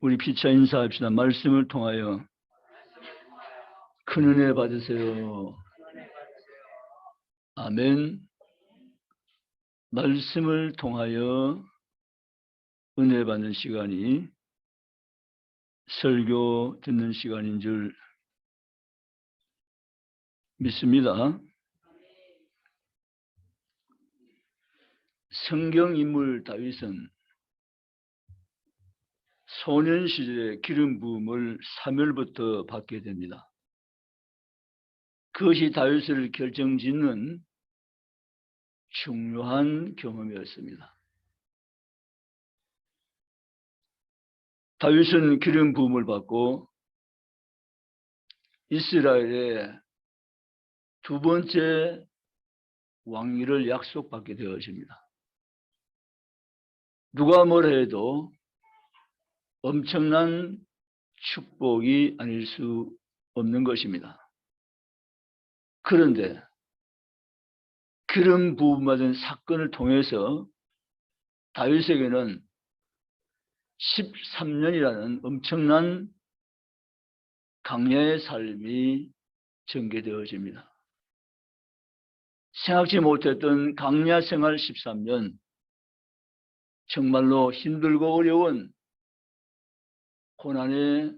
우리 피차 인사합시다. 말씀을 통하여 큰 은혜 받으세요. 아멘. 말씀을 통하여 은혜 받는 시간이 설교 듣는 시간인 줄 믿습니다. 성경 인물 다윗은 소년 시절에 기름 부음을 사무엘부터 받게 됩니다. 그것이 다윗을 결정짓는 중요한 경험이었습니다. 다윗은 기름 부음을 받고 이스라엘의 두 번째 왕위를 약속받게 되어집니다. 누가 뭐라 해도 엄청난 축복이 아닐 수 없는 것입니다. 그런데 기름 부음받은 사건을 통해서 다윗에게는 13년이라는 엄청난 강야의 삶이 전개되어집니다. 생각지 못했던 강야 생활 13년, 정말로 힘들고 어려운 고난의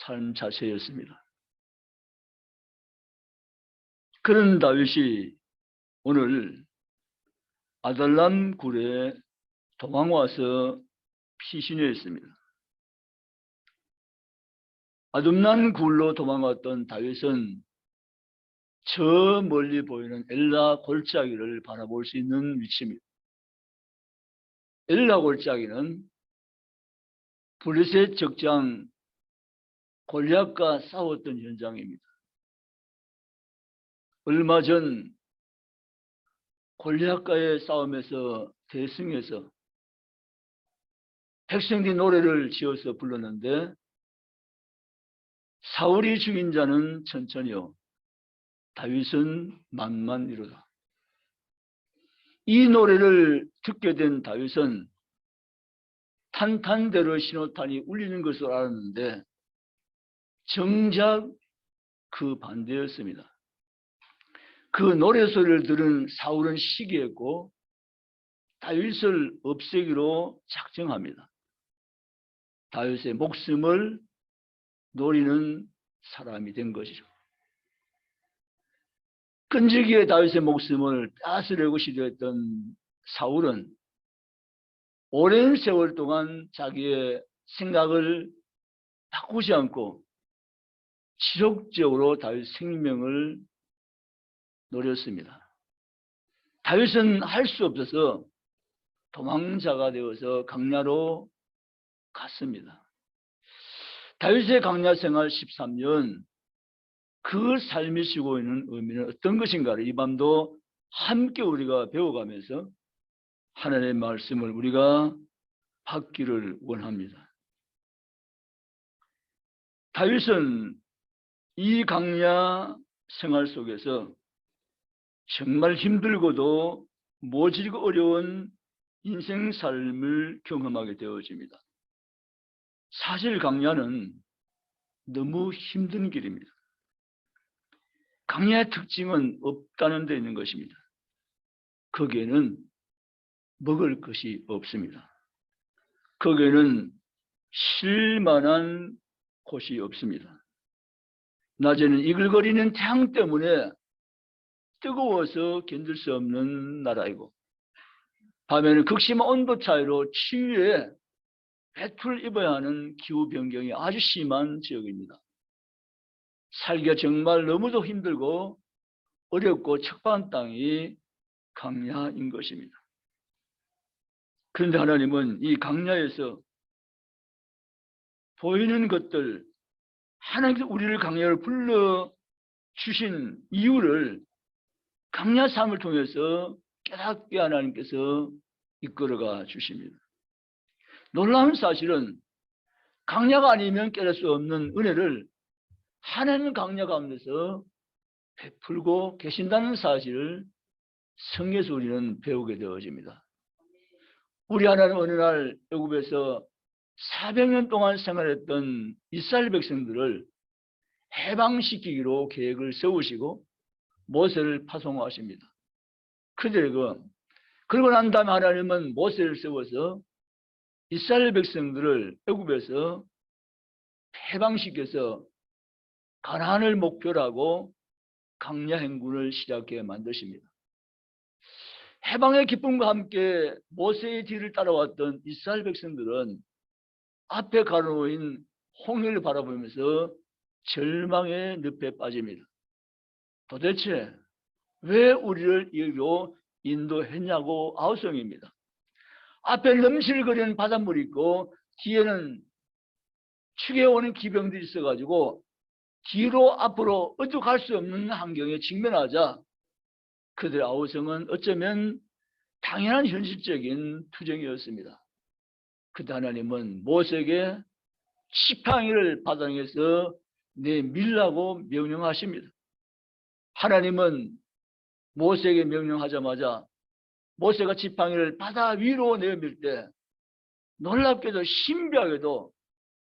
삶 자체였습니다. 그런 다윗이 오늘 아들람 굴에 도망와서 피신했습니다. 아둠난 굴로 도망왔던 다윗은 저 멀리 보이는 엘라 골짜기를 바라볼 수 있는 위치입니다. 엘라 골짜기는 블레셋 적장 골리앗과 싸웠던 현장입니다. 얼마 전 골리앗과의 싸움에서 대승해서 백성들이 노래를 지어서 불렀는데 사울이 죽인 자는 천천히요 다윗은 만만이로다. 이 노래를 듣게 된 다윗은 탄탄대로 신호탄이 울리는 것을 알았는데 정작 그 반대였습니다. 그 노래소리를 들은 사울은 시기했고 다윗을 없애기로 작정합니다. 다윗의 목숨을 노리는 사람이 된 것이죠. 끈질기게 다윗의 목숨을 빼앗으려고 시도했던 사울은 오랜 세월 동안 자기의 생각을 바꾸지 않고 지속적으로 다윗 생명을 노렸습니다. 다윗은 할 수 없어서 도망자가 되어서 강야로 갔습니다. 다윗의 강야 생활 13년, 그 삶이 지고 있는 의미는 어떤 것인가를 이 밤도 함께 우리가 배워가면서 하나님의 말씀을 우리가 받기를 원합니다. 다윗은 이 강야 생활 속에서 정말 힘들고도 모질고 어려운 인생 삶을 경험하게 되어집니다. 사실 강야는 너무 힘든 길입니다. 강야의 특징은 없다는 데 있는 것입니다. 거기에는 먹을 것이 없습니다. 거기에는 쉴 만한 곳이 없습니다. 낮에는 이글거리는 태양 때문에 뜨거워서 견딜 수 없는 나라이고 밤에는 극심한 온도 차이로 추위에 배틀을 입어야 하는 기후 변경이 아주 심한 지역입니다. 살기가 정말 너무도 힘들고 어렵고 척박한 땅이 강야인 것입니다. 그런데 하나님은 이 강야에서 보이는 것들, 하나님께서 우리를 강야로 불러주신 이유를 강야 삶을 통해서 깨닫게 하나님께서 이끌어가 주십니다. 놀라운 사실은 강야가 아니면 깨달을 수 없는 은혜를 하나님 강야 가운데서 베풀고 계신다는 사실을 성경에서 우리는 배우게 되어집니다. 우리 하나님 어느 날 애굽에서 400년 동안 생활했던 이스라엘 백성들을 해방시키기로 계획을 세우시고 모세를 파송하십니다. 그러고 난 다음에 하나님은 모세를 세워서 이스라엘 백성들을 애굽에서 해방시켜서 가나안을 목표로 하고 강야 행군을 시작해 만드십니다. 해방의 기쁨과 함께 모세의 뒤를 따라왔던 이스라엘 백성들은 앞에 가로놓인 홍해를 바라보면서 절망의 늪에 빠집니다. 도대체 왜 우리를 여기로 인도했냐고 아우성입니다. 앞에 넘실거리는 바닷물이 있고 뒤에는 추계오는 기병들이 있어가지고 뒤로 앞으로 어떻게 갈 수 없는 환경에 직면하자 그들의 아우성은 어쩌면 당연한 현실적인 투정이었습니다. 그때 하나님은 모세에게 지팡이를 바닥에서 내밀라고 명령하십니다. 하나님은 모세에게 명령하자마자 모세가 지팡이를 바다 위로 내밀 때 놀랍게도 신비하게도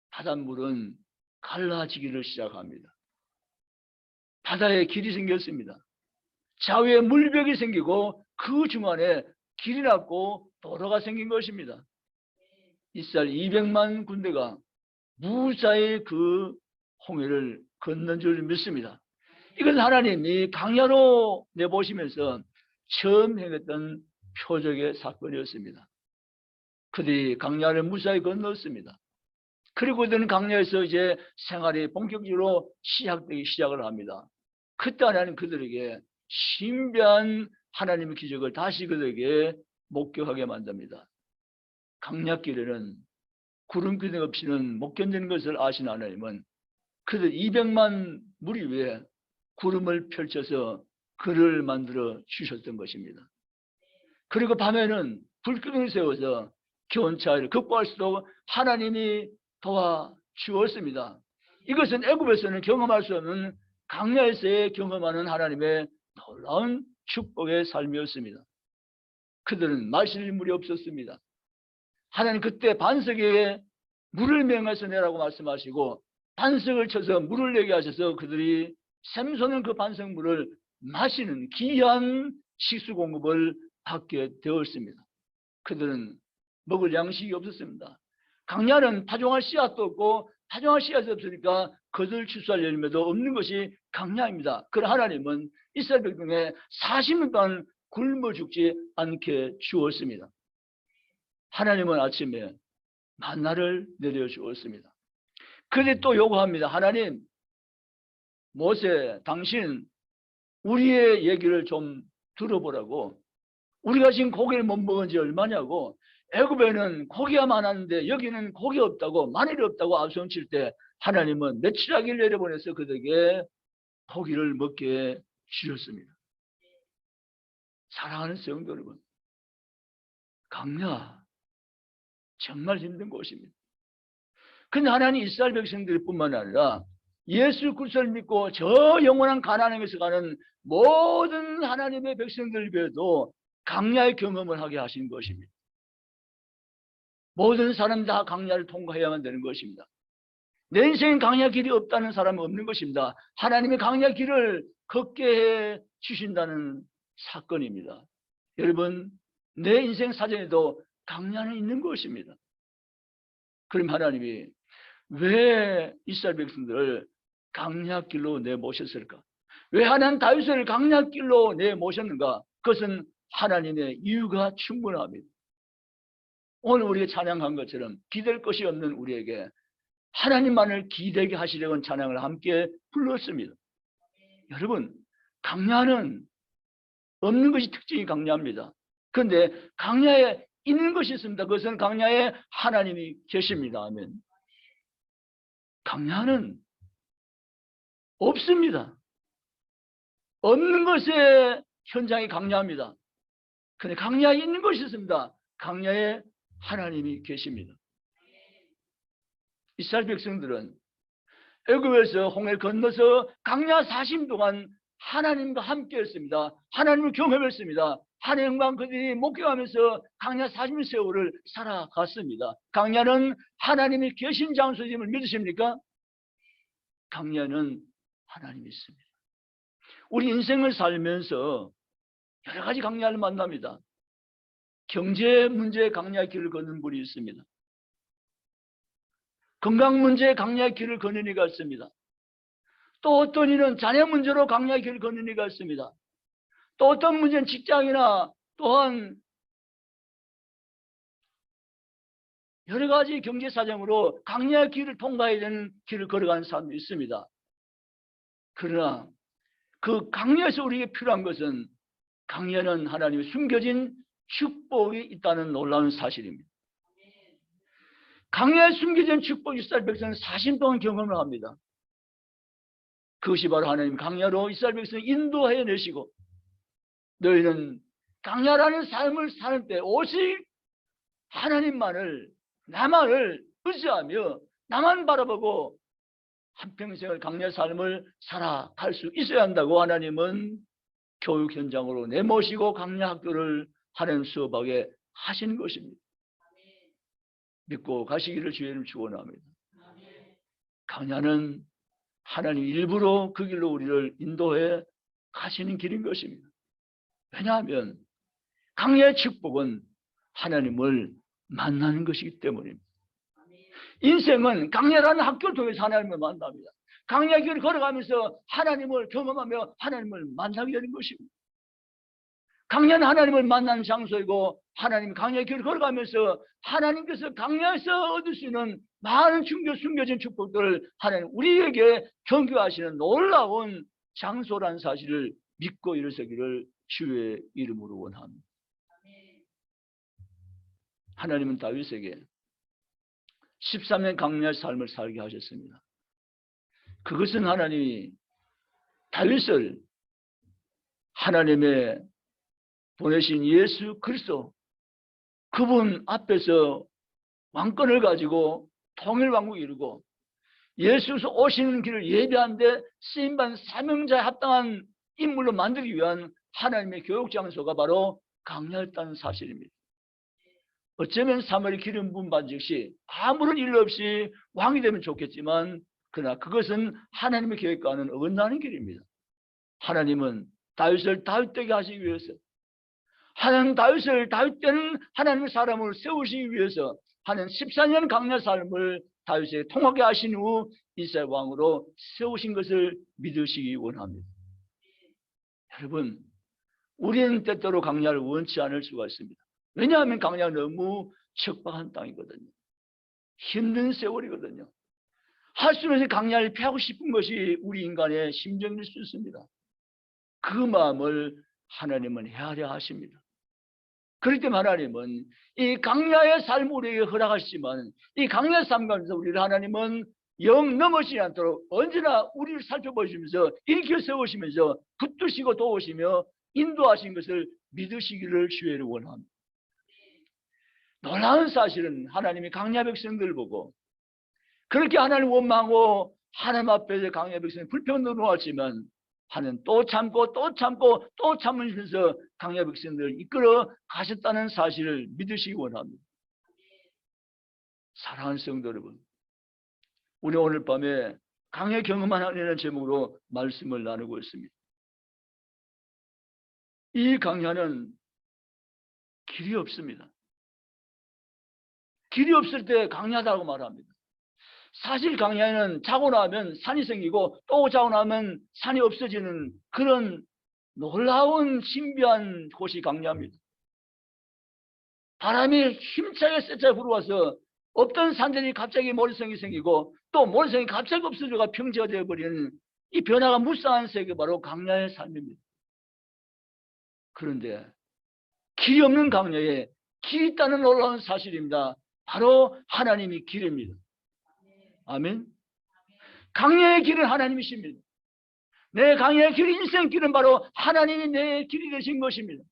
바닷물은 갈라지기를 시작합니다. 바다에 길이 생겼습니다. 좌우에 물벽이 생기고 그 중간에 길이 났고 도로가 생긴 것입니다. 이스라엘 200만 군대가 무사히 그 홍해를 건넌 줄 믿습니다. 이건 하나님이 강야로 내보시면서 처음 행했던 표적의 사건이었습니다. 그들이 강야를 무사히 건넜습니다. 그리고 그들은 강야에서 이제 생활이 본격적으로 시작되기 시작을 합니다. 그때 하나님 그들에게 신비한 하나님의 기적을 다시 그들에게 목격하게 만듭니다. 강야길에는 구름기둥 없이는 못 견디는 것을 아신 하나님은 그들 200만 무리 위에 구름을 펼쳐서 그를 만들어 주셨던 것입니다. 그리고 밤에는 불기둥을 세워서 기온차를 극복할 수 있도록 하나님이 도와주었습니다. 이것은 애굽에서는 경험할 수 없는 강야에서의 경험하는 하나님의 놀라운 축복의 삶이었습니다. 그들은 마실 물이 없었습니다. 하나님 그때 반석에 물을 맹해서 내라고 말씀하시고 반석을 쳐서 물을 내게 하셔서 그들이 샘솟는 그 반석물을 마시는 귀한 식수 공급을 받게 되었습니다. 그들은 먹을 양식이 없었습니다. 강야는 파종할 씨앗도 없고 파종할 씨앗이 없으니까 그들 추수할 열매도 없는 것이 강야입니다. 그러나 하나님은 이스라엘 백성에 40년 동안 굶어 죽지 않게 주었습니다. 하나님은 아침에 만나를 내려주었습니다. 그런데 또 요구합니다. 하나님, 모세, 당신 우리의 얘기를 좀 들어보라고. 우리가 지금 고기를 못 먹은 지 얼마냐고. 애굽에는 고기가 많았는데 여기는 고기 없다고, 마늘이 없다고 아우성칠 때 하나님은 며칠하기를 내려보내서 그들에게 고기를 먹게 주셨습니다. 사랑하는 성도 여러분, 강야 정말 힘든 곳입니다. 근데 하나님 이스라엘 백성들 뿐만 아니라 예수 그리스도를 믿고 저 영원한 가나안에서 가는 모든 하나님의 백성들 외에도 강야의 경험을 하게 하신 것입니다. 모든 사람 다 강야를 통과해야만 되는 것입니다. 내 인생에 강야 길이 없다는 사람은 없는 것입니다. 하나님의 강야 길을 걷게 해 주신다는 사건입니다. 여러분, 내 인생 사정에도 강야는 있는 것입니다. 그럼 하나님이 왜 이스라엘 백성들을 강야길로 내모셨을까? 왜 하나님 다윗을 강야길로 내모셨는가? 그것은 하나님의 이유가 충분합니다. 오늘 우리가 찬양한 것처럼 기댈 것이 없는 우리에게 하나님만을 기대게 하시려는 찬양을 함께 불렀습니다. 여러분, 강야는 없는 것이 특징이 강야입니다. 그런데 강야에 있는 것이 있습니다. 그것은 강야에 하나님이 계십니다. 아멘. 강야는 없습니다. 없는 것의 현장이 강야입니다. 그런데 강야에 있는 것이 있습니다. 강야에 하나님이 계십니다. 이스라엘 백성들은 애굽에서 홍해를 건너서 강야 40년 동안 하나님과 함께 했습니다. 하나님을 경험했습니다. 하나님과 그들이 목격하면서 강야 40년 세월을 살아갔습니다. 강야는 하나님이 계신 장소임을 믿으십니까? 강야는 하나님이 있습니다. 우리 인생을 살면서 여러 가지 강야를 만납니다. 경제 문제에 강야의 길을 걷는 분이 있습니다. 건강 문제에 강야의 길을 걷는 이가 있습니다. 또 어떤 이는 자녀 문제로 강야의 길을 걷는 이가 있습니다. 또 어떤 문제는 직장이나 또한 여러 가지 경제 사정으로 강야의 길을 통과해야 되는 길을 걸어가는 사람도 있습니다. 그러나 그 강야에서 우리에게 필요한 것은 강야는 하나님의 숨겨진 축복이 있다는 놀라운 사실입니다. 강야에 숨겨진 축복이 이스라엘 백성은 40년 동안 경험을 합니다. 그것이 바로 하나님 강야로 이스라엘 백성을 인도해 내시고 너희는 강야라는 삶을 사는 때 오직 하나님만을 나만을 의지하며 나만 바라보고 한평생을 강야의 삶을 살아갈 수 있어야 한다고 하나님은 교육 현장으로 내모시고 강야 학교를 하나님 수업하게 하신 것입니다. 믿고 가시기를 주의 이름으로 축원합니다. 강야는 하나님 일부러 그 길로 우리를 인도해 가시는 길인 것입니다. 왜냐하면 강야의 축복은 하나님을 만나는 것이기 때문입니다. 인생은 강야라는 학교를 통해서 하나님을 만납니다. 강야의 길을 걸어가면서 하나님을 경험하며 하나님을 만나게 되는 것입니다. 강야는 하나님을 만나는 장소이고 하나님 강야의 길을 걸어가면서 하나님께서 강야에서 얻을 수 있는 많은 숨겨진 축복들을 하나님 우리에게 경교하시는 놀라운 장소라는 사실을 믿고 일어서기를 주의 이름으로 원합니다. 하나님은 다윗에게 13년 강야의 삶을 살게 하셨습니다. 그것은 하나님이 다윗을 하나님의 보내신 예수 그리스도 그분 앞에서 왕권을 가지고 통일왕국을 이루고 예수께서 오시는 길을 예비하는데 쓰임받은 사명자에 합당한 인물로 만들기 위한 하나님의 교육장소가 바로 강야였다는 사실입니다. 어쩌면 사무엘이 기름 부음 받은 즉시 아무런 일 없이 왕이 되면 좋겠지만 그러나 그것은 하나님의 계획과는 어긋나는 길입니다. 하나님은 다윗을 다윗되게 하시기 위해서 하나님 다윗을 다윗되는 하나님의 사람을 세우시기 위해서 하나님 14년 강야 삶을 다윗에게 통하게 하신 후 이스라엘 왕으로 세우신 것을 믿으시기 원합니다. 여러분 우리는 때때로 강야를 원치 않을 수가 있습니다. 왜냐하면 강야는 너무 척박한 땅이거든요. 힘든 세월이거든요. 할 수 없는 강야를 피하고 싶은 것이 우리 인간의 심정일 수 있습니다. 그 마음을 하나님은 헤아려 하십니다. 그럴 때 하나님은 이 강야의 삶을 우리에게 허락하시지만 이 강야의 삶 가운데서 우리를 하나님은 영 넘어지지 않도록 언제나 우리를 살펴보시면서 일으켜 세우시면서 붙드시고 도우시며 인도하신 것을 믿으시기를 주의를 원합니다. 놀라운 사실은 하나님이 강야 백성들을 보고 그렇게 하나님을 원망하고 하나님 앞에서 강야 백성이 불평으로 놓았지만 하나님 또 참고 또 참고 또 참으시면서 강야 백성들을 이끌어 가셨다는 사실을 믿으시기 원합니다. 사랑하는 성도 여러분, 우리 오늘 밤에 강야 경험하는 제목으로 말씀을 나누고 있습니다. 이 강야는 길이 없습니다. 길이 없을 때 강야다고 말합니다. 사실 강야에는 자고 나면 산이 생기고 또 자고 나면 산이 없어지는 그런 놀라운 신비한 곳이 강야입니다. 바람이 힘차게 세차게 불어와서 없던 산들이 갑자기 모래성이 생기고 또 모래성이 갑자기 없어져가 평지가 되어버리는 이 변화가 무쌍한 세계 바로 강야의 삶입니다. 그런데 길이 없는 강야에 길이 있다는 놀라운 사실입니다. 바로 하나님이 길입니다. 아멘. 강야의 길은 하나님이십니다. 내 강야의 길, 인생길은 바로 하나님이 내 길이 되신 것입니다.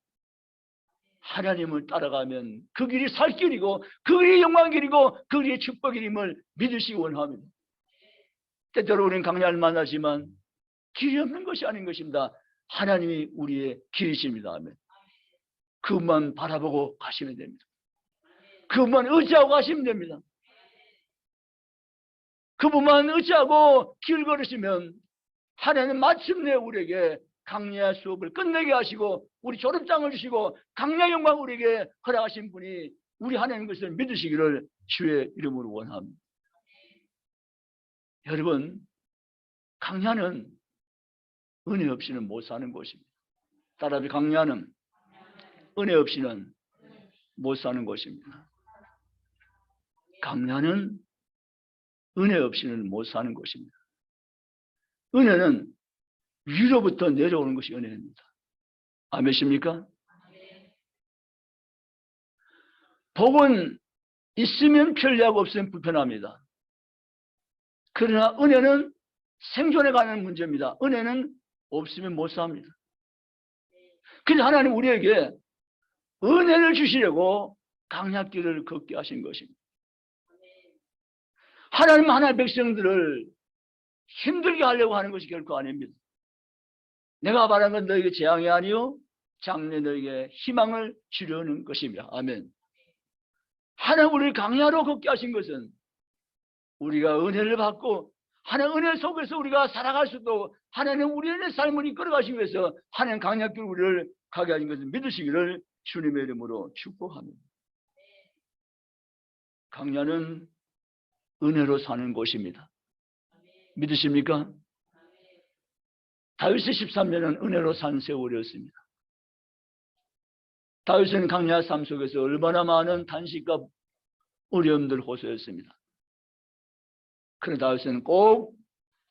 하나님을 따라가면 그 길이 살 길이고 그 길이 영광 길이고 그 길이 축복임을 믿으시기 원합니다. 때때로 우리는 강야를 만나지만 길이 없는 것이 아닌 것입니다. 하나님이 우리의 길이십니다. 아멘. 그것만 바라보고 가시면 됩니다. 그것만 의지하고 가시면 됩니다. 그분만 의지하고 길 걸으시면 하나님은 마침내 우리에게 강야 수업을 끝내게 하시고 우리 졸업장을 주시고 강야 영광 우리에게 허락하신 분이 우리 하나님 것을 믿으시기를 주의 이름으로 원합니다. 여러분, 강야는 은혜 없이는 못 사는 곳입니다. 따라서 강야는 은혜 없이는 못 사는 곳입니다. 강야는 은혜 없이는 못 사는 곳입니다. 은혜는 위로부터 내려오는 것이 은혜입니다. 아멘입니까? 복은 있으면 편리하고 없으면 불편합니다. 그러나 은혜는 생존해 가는 문제입니다. 은혜는 없으면 못 삽니다. 그래서 하나님 우리에게 은혜를 주시려고 강약길을 걷게 하신 것입니다. 하나님 하나의 백성들을 힘들게 하려고 하는 것이 결코 아닙니다. 내가 바라는 건 너에게 재앙이 아니요 장래 너에게 희망을 주려는 것입니다. 아멘. 하나님 우리를 강야로 걷게 하신 것은 우리가 은혜를 받고 하나님 은혜 속에서 우리가 살아갈 수도 하나님 우리의 삶을 이끌어 가시기 위해서 하나님 강약길 우리를 가게 하신 것을 믿으시기를 주님의 이름으로 축복합니다. 강야는 은혜로 사는 곳입니다. 믿으십니까? 다윗의 13년은 은혜로 산 세월이었습니다. 다윗은 강야 삶 속에서 얼마나 많은 단식과 어려움들 호소했습니다. 그러나 다윗은 꼭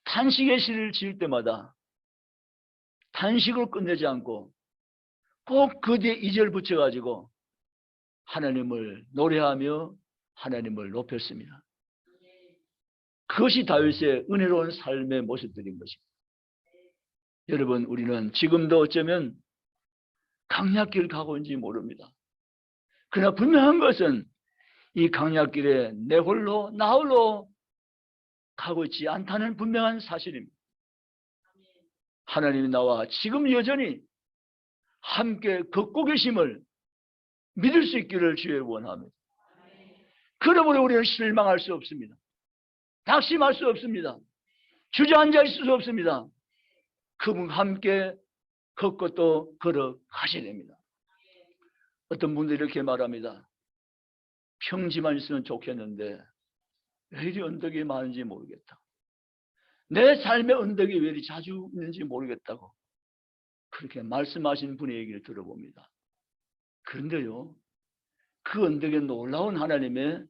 탄식의 시를 지을 때마다 탄식으로 끝내지 않고 꼭 그 뒤에 2절 붙여가지고 하나님을 노래하며 하나님을 높였습니다. 그것이 다윗의 은혜로운 삶의 모습들인 것입니다. 여러분, 우리는 지금도 어쩌면 강약길을 가고 있는지 모릅니다. 그러나 분명한 것은 이 강약길에 내 홀로 나 홀로 가고 있지 않다는 분명한 사실입니다. 하나님이 나와 지금 여전히 함께 걷고 계심을 믿을 수 있기를 주의 원합니다. 그러므로 우리는 실망할 수 없습니다. 낙심할 수 없습니다. 주저앉아 있을 수 없습니다. 그분과 함께 걷고 또 걸어가셔야 됩니다. 어떤 분들이 이렇게 말합니다. 평지만 있으면 좋겠는데 왜 이리 언덕이 많은지 모르겠다. 내 삶의 언덕이 왜 이리 자주 있는지 모르겠다고 그렇게 말씀하신 분의 얘기를 들어봅니다. 그런데요, 그 언덕에 놀라운 하나님의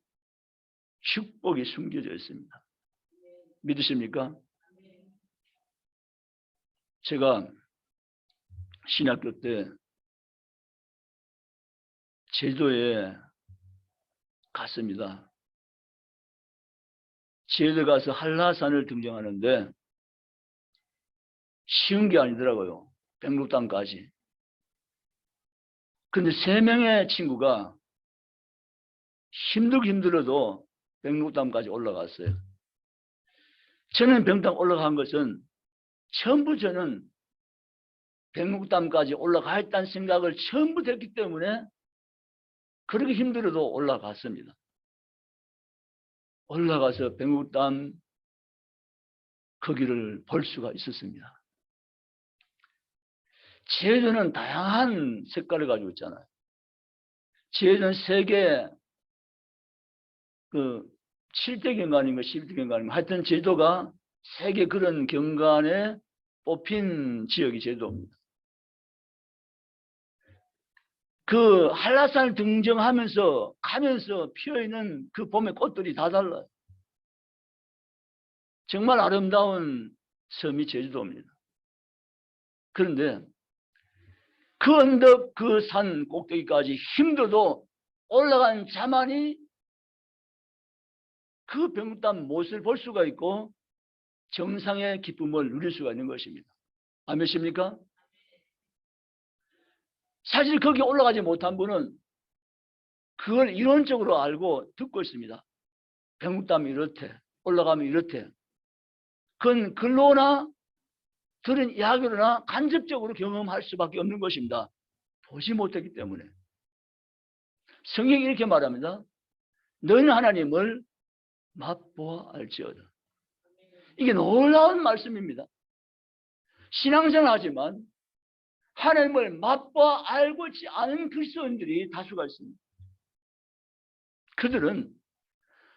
축복이 숨겨져 있습니다. 믿으십니까? 제가 신학교 때 제주도에 갔습니다. 제주도 가서 한라산을 등정하는데 쉬운 게 아니더라고요. 백록담까지. 근데 3명의 친구가 힘들어도 백록담까지 올라갔어요. 저는 백록담 올라간 것은 전부 저는 백록담까지 올라가겠다는 생각을 처음부터 했기 때문에 그렇게 힘들어도 올라갔습니다. 올라가서 백록담 거기를 볼 수가 있었습니다. 제주는 다양한 색깔을 가지고 있잖아요. 제주는 세계 7대 경관인가 11대 경관인가 하여튼 제주도가 세계 그런 경관에 뽑힌 지역이 제주도입니다. 그 한라산을 등정하면서 가면서 피어있는 그 봄의 꽃들이 다 달라요. 정말 아름다운 섬이 제주도입니다. 그런데 그 언덕 그 산 꼭대기까지 힘들어도 올라간 자만이 그 백록담 못을 볼 수가 있고 정상의 기쁨을 누릴 수가 있는 것입니다. 아멘입니까? 사실 거기 올라가지 못한 분은 그걸 이론적으로 알고 듣고 있습니다. 백록담이 이렇대, 올라가면 이렇대. 그건 글로나 들은 이야기로나 간접적으로 경험할 수밖에 없는 것입니다. 보지 못했기 때문에. 성경이 이렇게 말합니다. 너는 하나님을 맛보아 알지어다. 이게 놀라운 말씀입니다. 신앙생활 하지만 하나님을 맛보아 알고 있지 않은 그리스도인들이 다수가 있습니다. 그들은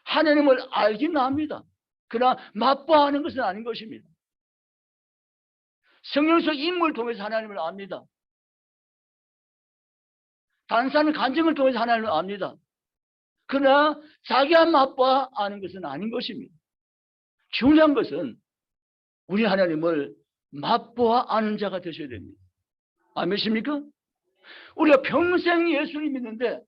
하나님을 알긴 합니다. 그러나 맛보아 하는 것은 아닌 것입니다. 성경 속 인물을 통해서 하나님을 압니다. 단순한 간증을 통해서 하나님을 압니다. 그러나 자기가 맛보아 아는 것은 아닌 것입니다. 중요한 것은 우리 하나님을 맛보아 아는 자가 되셔야 됩니다. 아멘이십니까? 우리가 평생 예수를 믿는데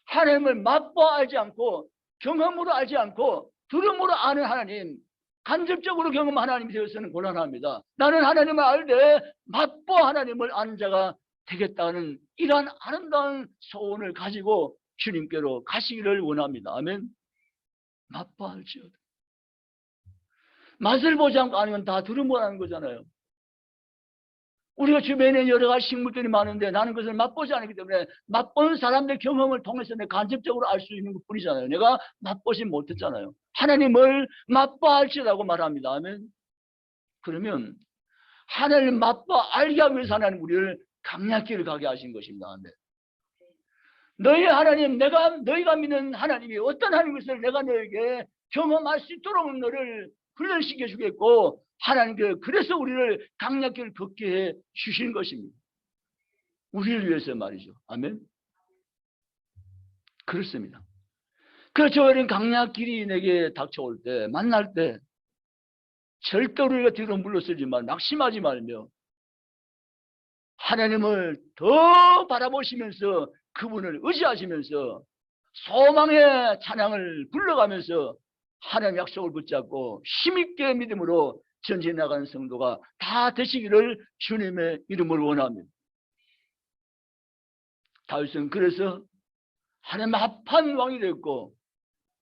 하나님을 맛보아 알지 않고 경험으로 알지 않고 들음으로 아는 하나님, 간접적으로 경험한 하나님이 되어서는 곤란합니다. 나는 하나님을 알되 맛보아 하나님을 아는 자가 되겠다는 이러한 아름다운 소원을 가지고 주님께로 가시기를 원합니다. 아멘. 맛보아 알지어다. 맛을 보지 않고 아는 건 다 들음으로 아는 거잖아요. 우리가 주변에 여러 가지 식물들이 많은데 나는 그것을 맛보지 않기 때문에 맛보는 사람들의 경험을 통해서 내가 간접적으로 알 수 있는 것 뿐이잖아요. 내가 맛보지 못했잖아요. 하나님을 맛보아 알지라고 말합니다. 아멘. 그러면 하나님을 맛보아 알게 하기 위해서 하나님 우리를 강약길을 가게 하신 것입니다. 아멘. 너희 하나님, 너희가 믿는 하나님이 어떤 하나님인 내가 너에게 경험할 수 있도록 너를 훈련시켜 주겠고 하나님께서 그래서 우리를 강약길을 걷게 해 주신 것입니다. 우리를 위해서 말이죠. 아멘. 그렇습니다. 그래서 이런 강약길이 내게 닥쳐올 때 만날 때 절대로 우리가 뒤로 물러서지만 낙심하지 말며 하나님을 더 바라보시면서 그분을 의지하시면서 소망의 찬양을 불러가면서 하나님의 약속을 붙잡고 힘있게 믿음으로 전진해 나가는 성도가 다 되시기를 주님의 이름으로 원합니다. 다윗은 그래서 하나님 합한 왕이 되었고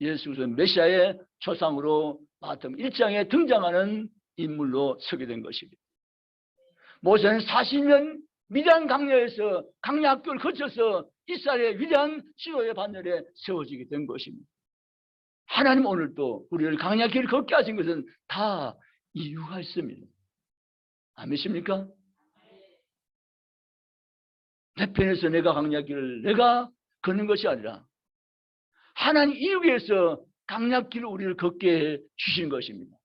예수 그리스도 메시아의 조상으로 마태복음 1장에 등장하는 인물로 서게 된 것입니다. 모세는 40년 미디안 강야에서 강야 학교를 거쳐서 이스라엘의 위대한 지도의 반열에 세워지게 된 것입니다. 하나님 오늘도 우리를 강야 길을 걷게 하신 것은 다 이유가 있습니다. 아멘이십니까? 내 편에서 내가 강야 길을 내가 걷는 것이 아니라 하나님 이유에서 강야 길을 우리를 걷게 해 주신 것입니다.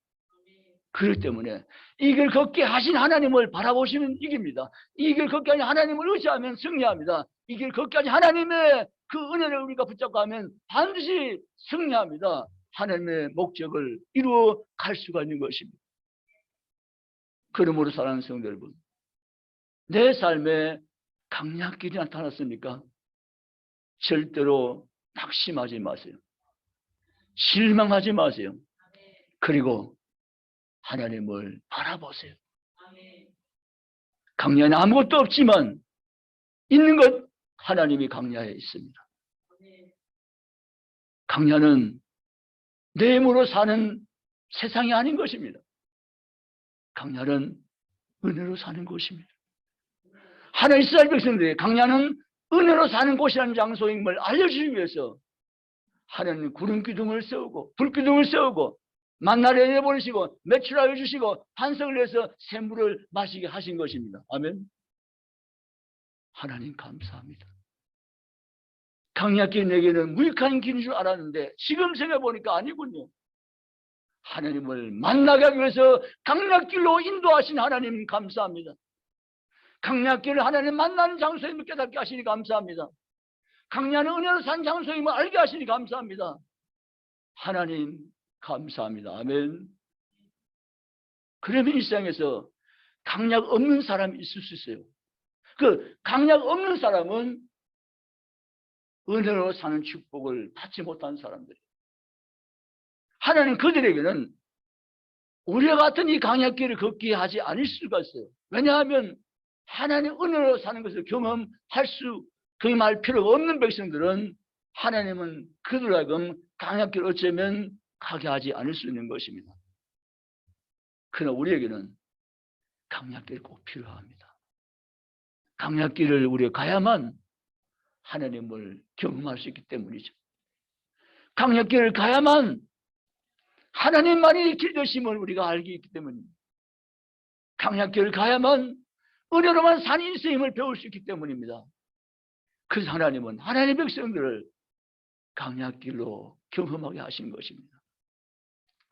그렇기 때문에 이 길 걷게 하신 하나님을 바라보시면 이깁니다. 이 길 걷게 하신 하나님을 의지하면 승리합니다. 이 길 걷게 하신 하나님의 그 은혜를 우리가 붙잡고 하면 반드시 승리합니다. 하나님의 목적을 이루어 갈 수가 있는 것입니다. 그러므로 사랑하는 성도 여러분, 내 삶에 강약길이 나타났습니까? 절대로 낙심하지 마세요. 실망하지 마세요. 그리고 하나님을 바라보세요. 강야에는 아무것도 없지만 있는 것 하나님이 강야에 있습니다. 강야는 내 힘으로 사는 세상이 아닌 것입니다. 강야는 은혜로 사는 곳입니다. 하나님 이스라엘 백성들이 강야는 은혜로 사는 곳이라는 장소인 걸 알려주기 위해서 하나님 구름 기둥을 세우고 불 기둥을 세우고 만나를 내보내시고 매출하여 주시고 반석을 내서 샘물을 마시게 하신 것입니다. 아멘. 하나님 감사합니다. 강약길 내게는 무익한 길인 줄 알았는데 지금 생각해보니까 아니군요. 하나님을 만나게 하기 위해서 강약길로 인도하신 하나님 감사합니다. 강약길을 하나님 만나는 장소임을 깨닫게 하시니 감사합니다. 강야는 은혜로 산 장소임을 알게 하시니 감사합니다. 하나님 감사합니다. 아멘. 그러면 이 세상에서 강약 없는 사람이 있을 수 있어요. 그 강약 없는 사람은 은혜로 사는 축복을 받지 못한 사람들이에요. 하나님 그들에게는 우리와 같은 이 강약길을 걷게 하지 않을 수가 있어요. 왜냐하면 하나님 은혜로 사는 것을 경험할 필요가 없는 백성들은 하나님은 그들로 하여금 강약길을 어쩌면 가게 하지 않을 수 있는 것입니다. 그러나 우리에게는 강약길이 꼭 필요합니다. 강약길을 우리가 가야만 하나님을 경험할 수 있기 때문이죠. 강약길을 가야만 하나님만이 길 되심을 우리가 알게 있기 때문입니다. 강약길을 가야만 은혜로만 산 인생임을 배울 수 있기 때문입니다. 그래서 하나님은 하나님의 백성들을 강약길로 경험하게 하신 것입니다.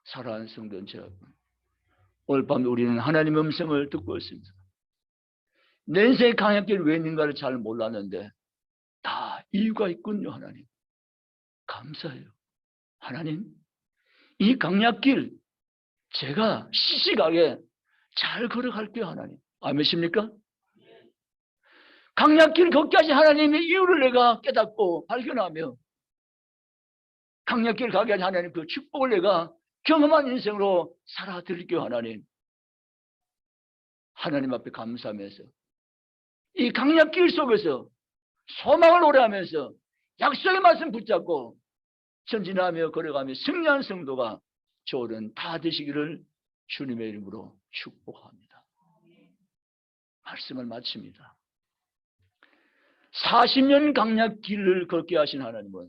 사랑하는 성도들 여러분, 오늘 밤 우리는 하나님의 음성을 듣고 있습니다. 내 인생의 강약길이 왜 있는가를 잘 몰랐는데 다 이유가 있군요. 하나님 감사해요. 하나님 이 강약길 제가 시시하게 잘 걸어갈게요. 하나님 아멘십니까? 강약길 걷게 하신 하나님의 이유를 내가 깨닫고 발견하며 강약길 가게 하신 하나님 그 축복을 내가 경험한 인생으로 살아드릴게요. 하나님 앞에 감사하면서 이 강약길 속에서 소망을 오래하면서 약속의 말씀 붙잡고 전진하며 걸어가며 승리한 성도가 저는 다 되시기를 주님의 이름으로 축복합니다. 말씀을 마칩니다. 40년 강약길을 걷게 하신 하나님은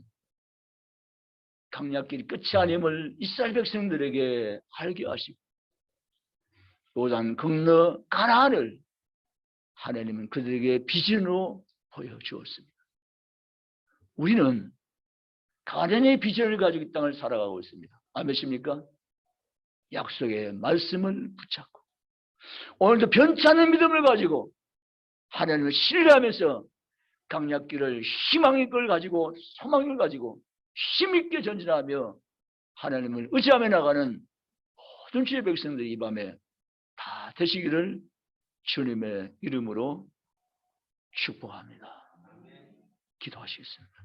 강약길이 끝이 아님을 이스라엘 백성들에게 알게 하시고 요단 건너 가나안을 하나님은 그들에게 비전으로 보여주었습니다. 우리는 가나안의 비전을 가지고 이 땅을 살아가고 있습니다. 아멘십니까? 약속의 말씀을 붙잡고 오늘도 변치 않는 믿음을 가지고 하나님을 신뢰하면서 강약길을 희망의 걸 가지고 소망을 가지고 힘있게 전진하며 하나님을 의지하며 나가는 모든 주의 백성들이 이 밤에 다 되시기를 주님의 이름으로 축복합니다. 기도하시겠습니다.